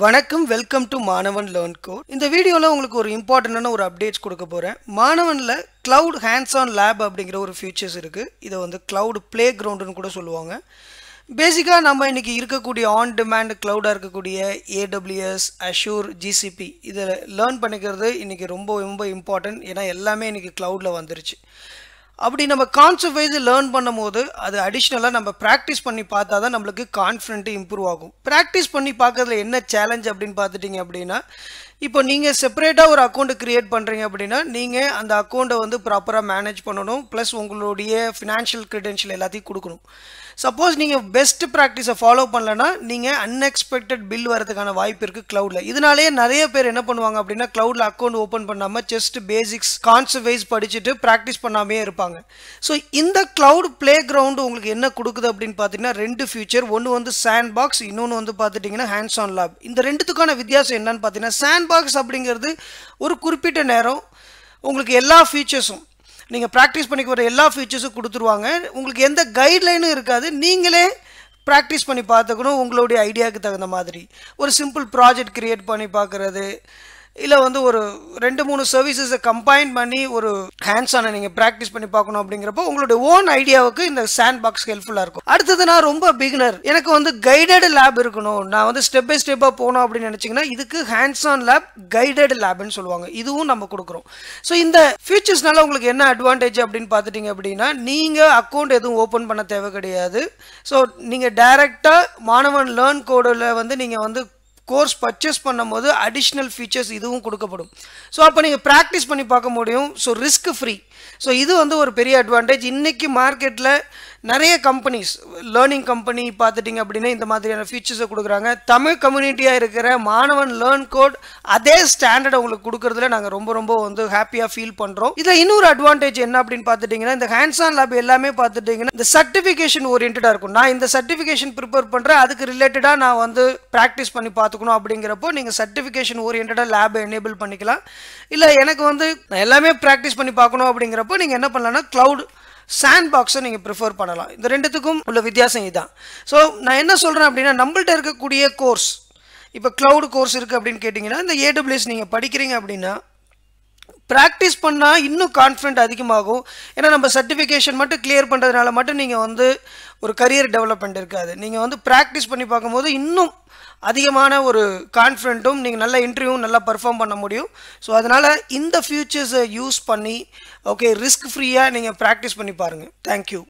வணக்கம் welcome to மாணவன் learn code. இந்த வீடியோவில் உங்களுக்கு ஒரு இம்பார்ட்டண்டான ஒரு அப்டேட்ஸ் கொடுக்க போகிறேன். மாணவனில் கிளவுட் ஹேண்ட்ஸ் ஆன் லேப் அப்படிங்கிற ஒரு ஃபீச்சர்ஸ் இருக்குது. இதை வந்து கிளவுட் ப்ளே கிரவுண்டுன்னு கூட சொல்லுவாங்க. பேசிக்காக நம்ம இன்றைக்கி இருக்கக்கூடிய ஆன் டிமாண்ட் கிளவுடாக இருக்கக்கூடிய AWS, அஷூர், GCP இதை லேர்ன் பண்ணிக்கிறது இன்றைக்கி ரொம்ப ரொம்ப இம்பார்ட்டன்ட். ஏன்னா எல்லாமே இன்றைக்கி கிளவுடில் வந்துருச்சு. அப்படி நம்ம கான்செப்ட் வைஸ் லேர்ன் பண்ணும்போது அது அடிஷ்னலாக நம்ம ப்ராக்டிஸ் பண்ணி பார்த்தா தான் நம்மளுக்கு கான்ஃபிடென்ட்டு இம்ப்ரூவ் ஆகும். ப்ராக்டிஸ் பண்ணி பார்க்கறதுல என்ன சேலஞ்ச் அப்படின்னு பார்த்துட்டிங்க அப்படின்னா, இப்போ நீங்கள் செப்பரேட்டாக ஒரு அக்கௌண்ட்டு க்ரியேட் பண்ணுறீங்க அப்படின்னா நீங்கள் அந்த அக்கௌண்ட்டை வந்து ப்ராப்பராக மேனேஜ் பண்ணணும். ப்ளஸ் உங்களுடைய ஃபினான்ஷியல் க்ரெடென்ஷியல் எல்லாத்தையும் கொடுக்கணும். சப்போஸ் நீங்கள் பெஸ்ட் ப்ராக்டிஸை ஃபாலோ பண்ணலன்னா நீங்கள் அன்எக்ஸ்பெக்டட் பில் வரதுக்கான வாய்ப்பு இருக்குது க்ளவுடில். இதனாலேயே நிறைய பேர் என்ன பண்ணுவாங்க அப்படின்னா க்ளவுடில் அக்கௌண்ட் ஓப்பன் பண்ணாமல் ஜஸ்ட் பேசிக்ஸ் கான்செப்ட் வைஸ் படிச்சுட்டு ப்ராக்டிஸ் பண்ணாமே இருப்பாங்க. ஸோ இந்த க்ளவுட் ப்ளே கிரவுண்டு உங்களுக்கு என்ன கொடுக்குது அப்படின்னு பார்த்தீங்கன்னா ரெண்டு ஃபியூச்சர். ஒன்று வந்து சாண்ட் பாக்ஸ், இன்னொன்று வந்து பார்த்துட்டிங்கன்னா ஹேண்ட்ஸ் ஆன் லேப். இந்த ரெண்டுத்துக்கான வித்தியாசம் என்னன்னு பார்த்தீங்கன்னா, சாண்ட் பாக்ஸ் அப்படிங்கிறது ஒரு குறிப்பிட்ட நேரம் உங்களுக்கு எல்லா ஃபீச்சர்ஸும் நீங்கள் ப்ராக்டிஸ் பண்ணிக்க வர எல்லா ஃபீச்சர்ஸும் கொடுத்துருவாங்க. உங்களுக்கு எந்த கைட்லைனும் இருக்காது. நீங்களே ப்ராக்டிஸ் பண்ணி பார்த்துக்கணும் உங்களுடைய ஐடியாவுக்கு தகுந்த மாதிரி. ஒரு சிம்பிள் ப்ராஜெக்ட் க்ரியேட் பண்ணி பார்க்குறது, இல்லை வந்து ஒரு 2-3 சர்வீசஸை கம்பைன் பண்ணி ஒரு ஹேண்ட்ஸ் ஆன நீங்கள் ப்ராக்டிஸ் பண்ணி பார்க்கணும். அப்படிங்கிறப்போ உங்களுடைய ஓன் ஐடியாவுக்கு இந்த சாண்ட் பாக்ஸ் ஹெல்ப்ஃபுல்லாக இருக்கும். அடுத்தது, நான் ரொம்ப பிகினர், எனக்கு வந்து கைடட் லேப் இருக்கணும், நான் வந்து ஸ்டெப் பை ஸ்டெப்பாக போகணும் அப்படின்னு நினச்சிங்கன்னா இதுக்கு ஹேண்ட்ஸ் ஆன் லேப் கைடட் லேப்னு சொல்லுவாங்க. இதுவும் நம்ம கொடுக்குறோம். ஸோ இந்த ஃபீச்சர்ஸ்னால உங்களுக்கு என்ன அட்வான்டேஜ் அப்படின்னு பார்த்துட்டிங்க அப்படின்னா, நீங்கள் அக்கௌண்ட் எதுவும் ஓப்பன் பண்ண தேவை கிடையாது. ஸோ நீங்கள் டைரெக்டாக மாணவன் லேர்ன் கோடில் வந்து நீங்கள் வந்து கோர்ஸ் பர்ச்சேஸ் பண்ணும்போது அடிஷ்னல் ஃபீச்சர்ஸ் இதுவும் கொடுக்கப்படும். ஸோ அப்போ நீங்கள் ப்ராக்டிஸ் பண்ணி பார்க்க முடியும். So risk free. ஸோ இது வந்து ஒரு பெரிய அட்வான்டேஜ். இன்றைக்கி மார்க்கெட்டில் நிறைய கம்பெனிஸ், லேர்னிங் கம்பெனி பார்த்துட்டிங்க அப்படின்னா இந்த மாதிரியான ஃபீச்சர்ஸை கொடுக்குறாங்க. தமிழ் கம்யூனிட்டியாக இருக்கிற மாணவன் லேர்ன் கோட் அதே ஸ்டாண்டர்டை உங்களுக்கு கொடுக்குறதுல நாங்கள் ரொம்ப ரொம்ப வந்து ஹாப்பியாக ஃபீல் பண்ணுறோம். இதில் இன்னொரு அட்வான்டேஜ் என்ன அப்படின்னு பார்த்துட்டிங்கன்னா, இந்த ஹேண்ட்ஸ் ஆன் லேப் எல்லாமே பார்த்துட்டிங்கன்னா இந்த சர்டிஃபிகேஷன் ஓரியன்டாக இருக்கும். நான் இந்த சர்டிஃபிகேஷன் ப்ரிப்பேர் பண்ணுறேன், அதுக்கு ரிலேட்டடாக நான் வந்து ப்ராக்டிஸ் பண்ணி பார்த்துக்கணும் அப்படிங்கிறப்போ நீங்கள் சர்டிஃபிகேஷன் ஓரியன்டாக லேபை எனேபிள் பண்ணிக்கலாம். இல்லை எனக்கு வந்து நான் எல்லாமே ப்ராக்டிஸ் பண்ணி பார்க்கணும் அப்படிங்கிறப்போ நீங்கள் என்ன பண்ணலாம்னா க்ளவுட் சாண்ட் பாக்ஸை நீங்கள் ப்ரிஃபர் பண்ணலாம். இந்த ரெண்டுத்துக்கும் உள்ள வித்தியாசம் இதுதான். ஸோ நான் என்ன சொல்கிறேன் அப்படின்னா, நம்மள்ட்ட இருக்கக்கூடிய கோர்ஸ், இப்போ க்ளவுட் கோர்ஸ் இருக்குது அப்படின்னு கேட்டிங்கன்னா, இந்த AWS நீங்கள் படிக்கிறீங்க அப்படின்னா ப்ராக்டிஸ் பண்ணால் இன்னும் கான்ஃபிடென்ட் அதிகமாகும். ஏன்னா நம்ம சர்டிஃபிகேஷன் மட்டும் கிளியர் பண்ணுறதுனால மட்டும் நீங்கள் வந்து ஒரு கரியர் டெவலப்மெண்ட் இருக்காது. நீங்கள் வந்து ப்ராக்டிஸ் பண்ணி பார்க்கும்போது இன்னும் அதிகமான ஒரு கான்ஃபிடென்ட்டும், நீங்கள் நல்ல இன்டர்வியூவும் நல்லா பர்ஃபார்ம் பண்ண முடியும். ஸோ அதனால் இந்த ஃபியூச்சர்ஸை யூஸ் பண்ணி ரிஸ்க் ஃப்ரீயாக நீங்கள் ப்ராக்டிஸ் பண்ணி பாருங்கள். தேங்க்யூ.